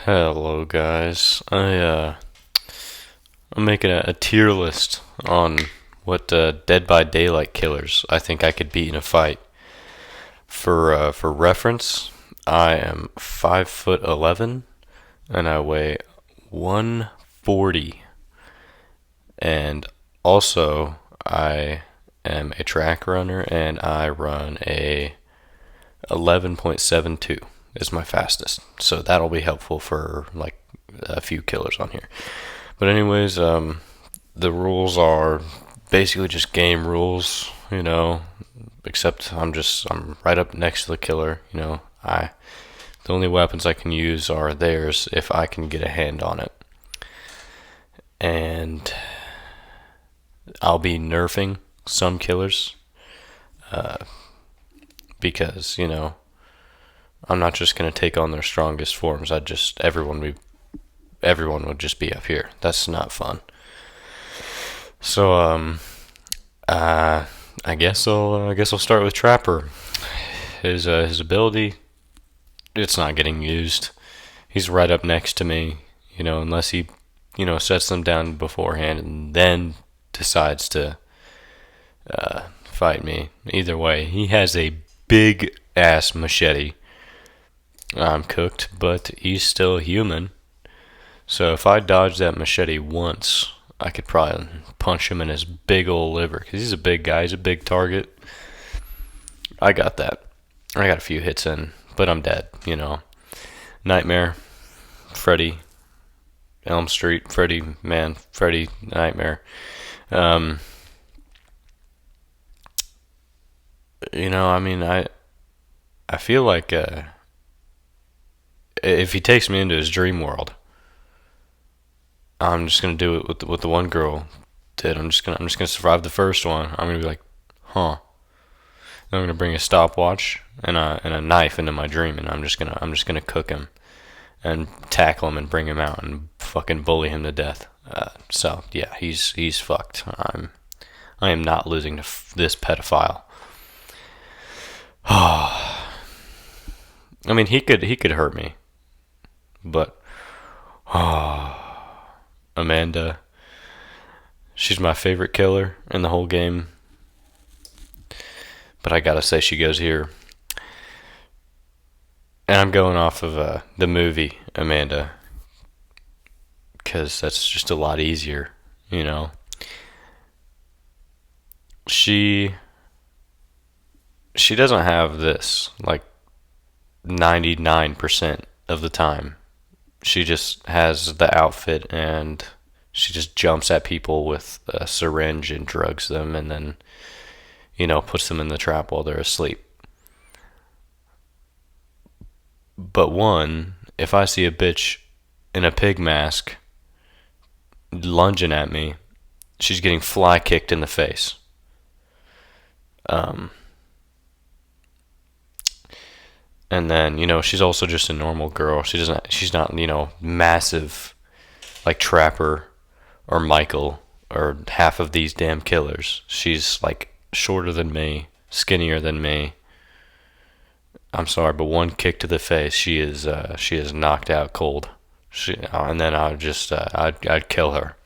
Hello, guys. I'm making a tier list on what Dead by Daylight killers I think I could beat in a fight. For reference, I am 5'11" and I weigh 140, and also I am a track runner and I run a 11.72 is my fastest. So that'll be helpful for like a few killers on here. But anyways, the rules are basically just game rules, except I'm right up next to the killer, I the only weapons I can use are theirs if I can get a hand on it. And I'll be nerfing some killers because, I'm not just going to take on their strongest forms. Everyone would just be up here. That's not fun. So I guess I'll start with Trapper. His ability, it's not getting used. He's right up next to me, unless he, sets them down beforehand and then decides to fight me. Either way, he has a big ass machete. I'm cooked, but he's still human. So if I dodge that machete once, I could probably punch him in his big old liver, because he's a big guy, he's a big target. I got that. I got a few hits in, but I'm dead, Nightmare, Freddy, Elm Street, Freddy, man, Freddy, Nightmare. I feel like if he takes me into his dream world, I'm just gonna do it with the one girl did. I'm just gonna survive the first one. I'm gonna be like, huh. Then I'm gonna bring a stopwatch and a knife into my dream, and I'm just gonna cook him and tackle him and bring him out and fucking bully him to death. So yeah, he's fucked. I am not losing to this pedophile. I mean, he could hurt me, but Amanda, she's my favorite killer in the whole game. But I gotta say, she goes here, and I'm going off of the movie Amanda, because that's just a lot easier, She she doesn't have this like 99% of the time. She just has the outfit and she just jumps at people with a syringe and drugs them, and then, puts them in the trap while they're asleep. But if I see a bitch in a pig mask lunging at me, she's getting fly kicked in the face. And then, she's also just a normal girl. She's not, massive like Trapper or Michael or half of these damn killers. She's like shorter than me, skinnier than me. I'm sorry, but one kick to the face, she is knocked out cold. And then I'd kill her,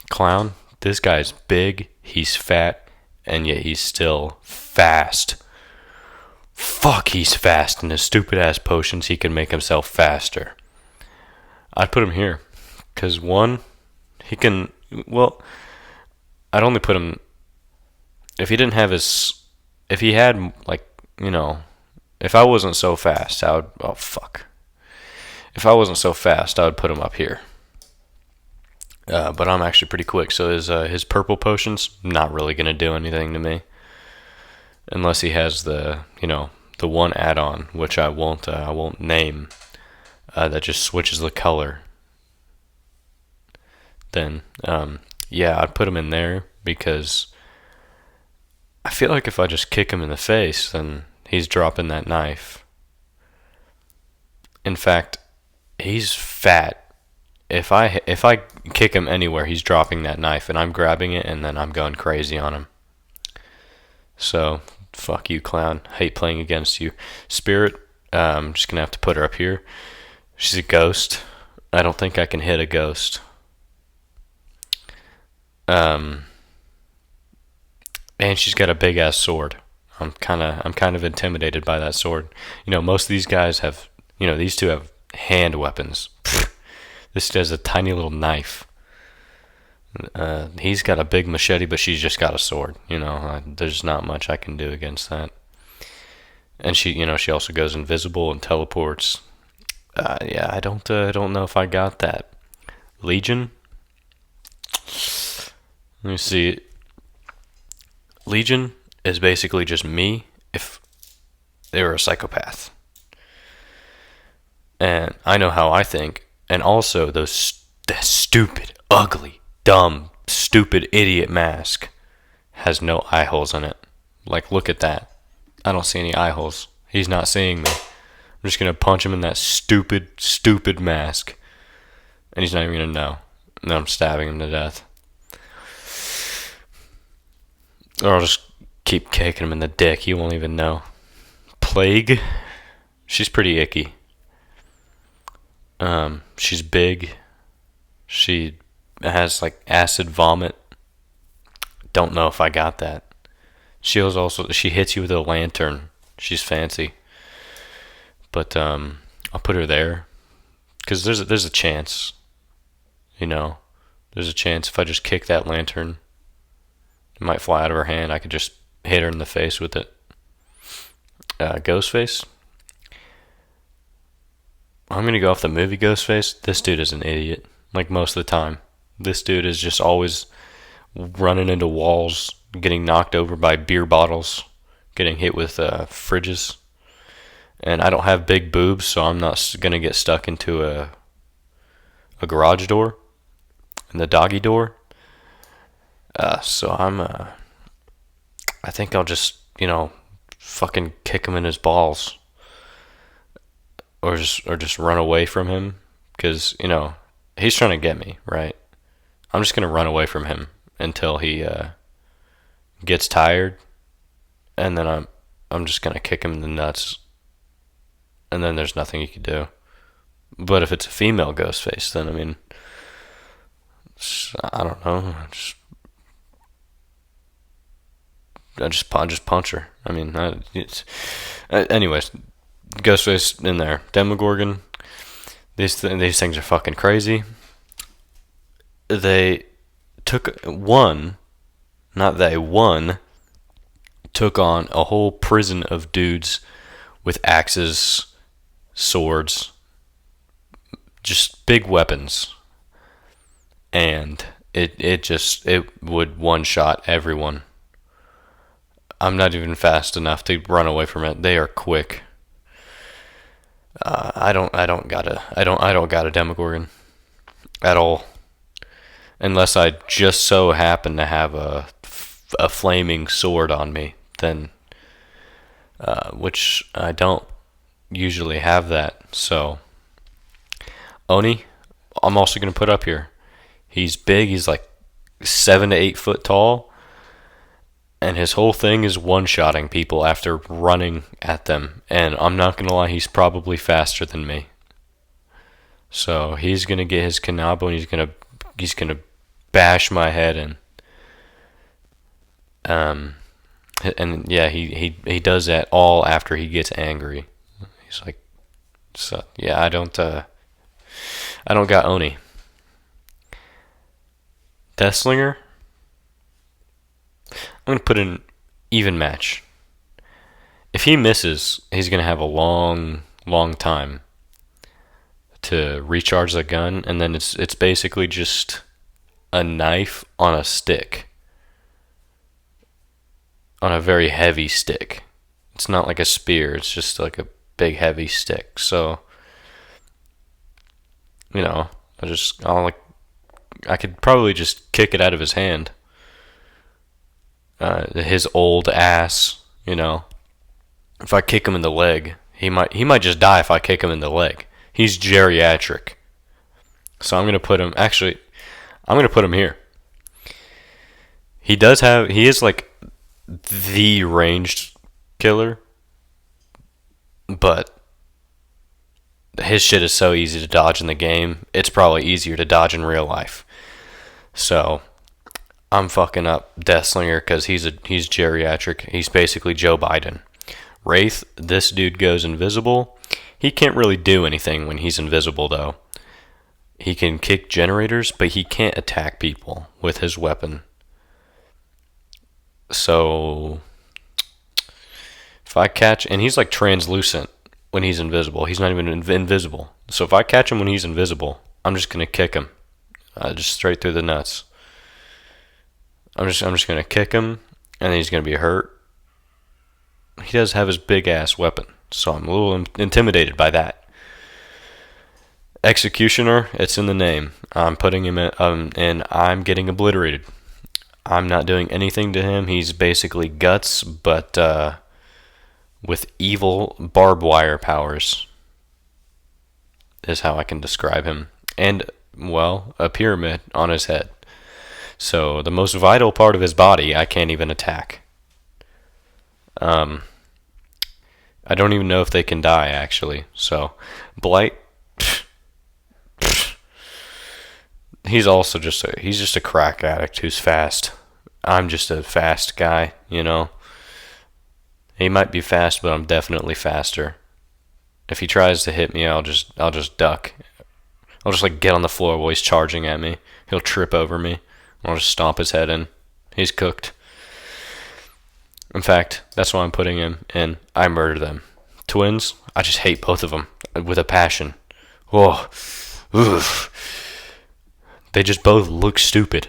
Clown, this guy's big, he's fat, and yet he's still fast. Fuck, he's fast, and his stupid ass potions, he can make himself faster. I'd put him here, because he can, well, I'd only put him, if he had, like, if I wasn't so fast, oh fuck. If I wasn't so fast, I would put him up here. But I'm actually pretty quick, so his purple potions, not really going to do anything to me. Unless he has the one add-on, which I won't name, that just switches the color. Then, yeah, I'd put him in there, because I feel like if I just kick him in the face, then he's dropping that knife. In fact, he's fat. If I kick him anywhere, he's dropping that knife, and I'm grabbing it, and then I'm going crazy on him. So, fuck you, Clown. Hate playing against you. Spirit, I'm just gonna have to put her up here. She's a ghost. I don't think I can hit a ghost. Um, and she's got a big ass sword. I'm kind of intimidated by that sword. Most of these guys have, these two have hand weapons. This has a tiny little knife. He's got a big machete, but she's just got a sword. There's not much I can do against that. And she also goes invisible and teleports. Yeah, I don't know if I got that. Legion. Let me see. Legion is basically just me if they were a psychopath. And I know how I think. And also that stupid, ugly, dumb, stupid idiot mask has no eye holes in it. Like, look at that. I don't see any eye holes. He's not seeing me. I'm just going to punch him in that stupid, stupid mask. And he's not even going to know. And then I'm stabbing him to death. Or I'll just keep kicking him in the dick. He won't even know. Plague. She's pretty icky. She's big. She has like acid vomit. Don't know if I got that. She hits you with a lantern. She's fancy. But I'll put her there because there's a chance. There's a chance if I just kick that lantern, it might fly out of her hand. I could just hit her in the face with it. Ghostface. I'm gonna go off the movie Ghostface. This dude is an idiot. Like most of the time, this dude is just always running into walls, getting knocked over by beer bottles, getting hit with fridges. And I don't have big boobs, so I'm not gonna get stuck into a garage door and the doggy door. So I think I'll just fucking kick him in his balls. Or just run away from him, because he's trying to get me, right? I'm just gonna run away from him until he gets tired, and then I'm just gonna kick him in the nuts, and then there's nothing you can do. But if it's a female Ghostface, then I don't know, I just punch her. Anyways. Ghostface in there. Demogorgon. These things are fucking crazy. They took one took on a whole prison of dudes with axes, swords, just big weapons. And it would one-shot everyone. I'm not even fast enough to run away from it. They are quick. I don't got a Demogorgon at all, unless I just so happen to have a flaming sword on me. Then, which I don't usually have that. So, Oni, I'm also gonna put up here. He's big. He's like 7 to 8 foot tall. And his whole thing is one-shotting people after running at them. And I'm not going to lie, he's probably faster than me. So he's going to get his kanabo and he's going to bash my head in. And yeah, he does that all after he gets angry. He's like, so yeah, I don't got Oni. Deathslinger. I'm going to put an even match. If he misses, he's going to have a long, long time to recharge the gun, and then it's basically just a knife on a stick. On a very heavy stick. It's not like a spear, it's just like a big heavy stick. So, I could probably just kick it out of his hand. His old ass, if I kick him in the leg, he might just die if I kick him in the leg. He's geriatric. So I'm going to put him here. He is like the ranged killer, but his shit is so easy to dodge in the game. It's probably easier to dodge in real life. So I'm fucking up Deathslinger because he's geriatric. He's basically Joe Biden. Wraith, this dude goes invisible. He can't really do anything when he's invisible though. He can kick generators, but he can't attack people with his weapon. So if I catch, and he's like translucent when he's invisible. He's not even invisible. So if I catch him when he's invisible, I'm just gonna kick him, just straight through the nuts. I'm just gonna kick him, and then he's gonna be hurt. He does have his big ass weapon, so I'm a little intimidated by that. Executioner, it's in the name. I'm putting him in, and I'm getting obliterated. I'm not doing anything to him. He's basically guts, but with evil barbed wire powers, is how I can describe him. And, well, a pyramid on his head. So the most vital part of his body, I can't even attack. I don't even know if they can die, actually. So, Blight, he's also just a crack addict who's fast. I'm just a fast guy, you know. He might be fast, but I'm definitely faster. If he tries to hit me, I'll just duck. I'll just like get on the floor while he's charging at me. He'll trip over me. I'll just stomp his head in. He's cooked. In fact, that's why I'm putting him in. I murder them. Twins, I just hate both of them with a passion. Oh, oof. They just both look stupid.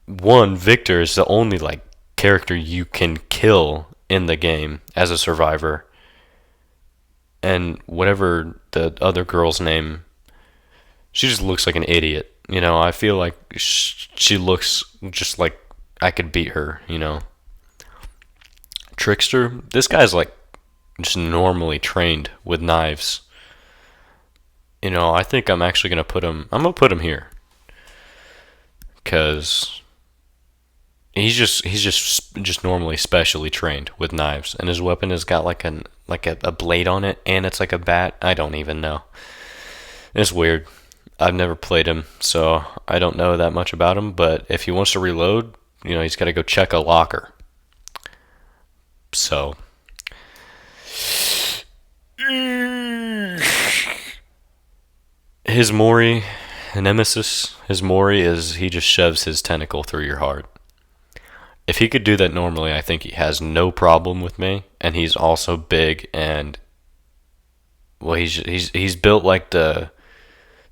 Victor is the only like character you can kill in the game as a survivor. And whatever the other girl's name, she just looks like an idiot. You know, I feel like she looks just like I could beat her, you know. Trickster, this guy's like just normally trained with knives. You know, I think I'm actually going to I'm going to put him here. Because he's just normally specially trained with knives, and his weapon has got like a blade on it, and it's like a bat. I don't even know. It's weird. I've never played him, so I don't know that much about him. But if he wants to reload, you know, he's got to go check a locker. So his Mori, Nemesis, his Mori is he just shoves his tentacle through your heart. If he could do that normally, I think he has no problem with me. And he's also big and, well, he's built like the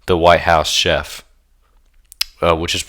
White House chef, which is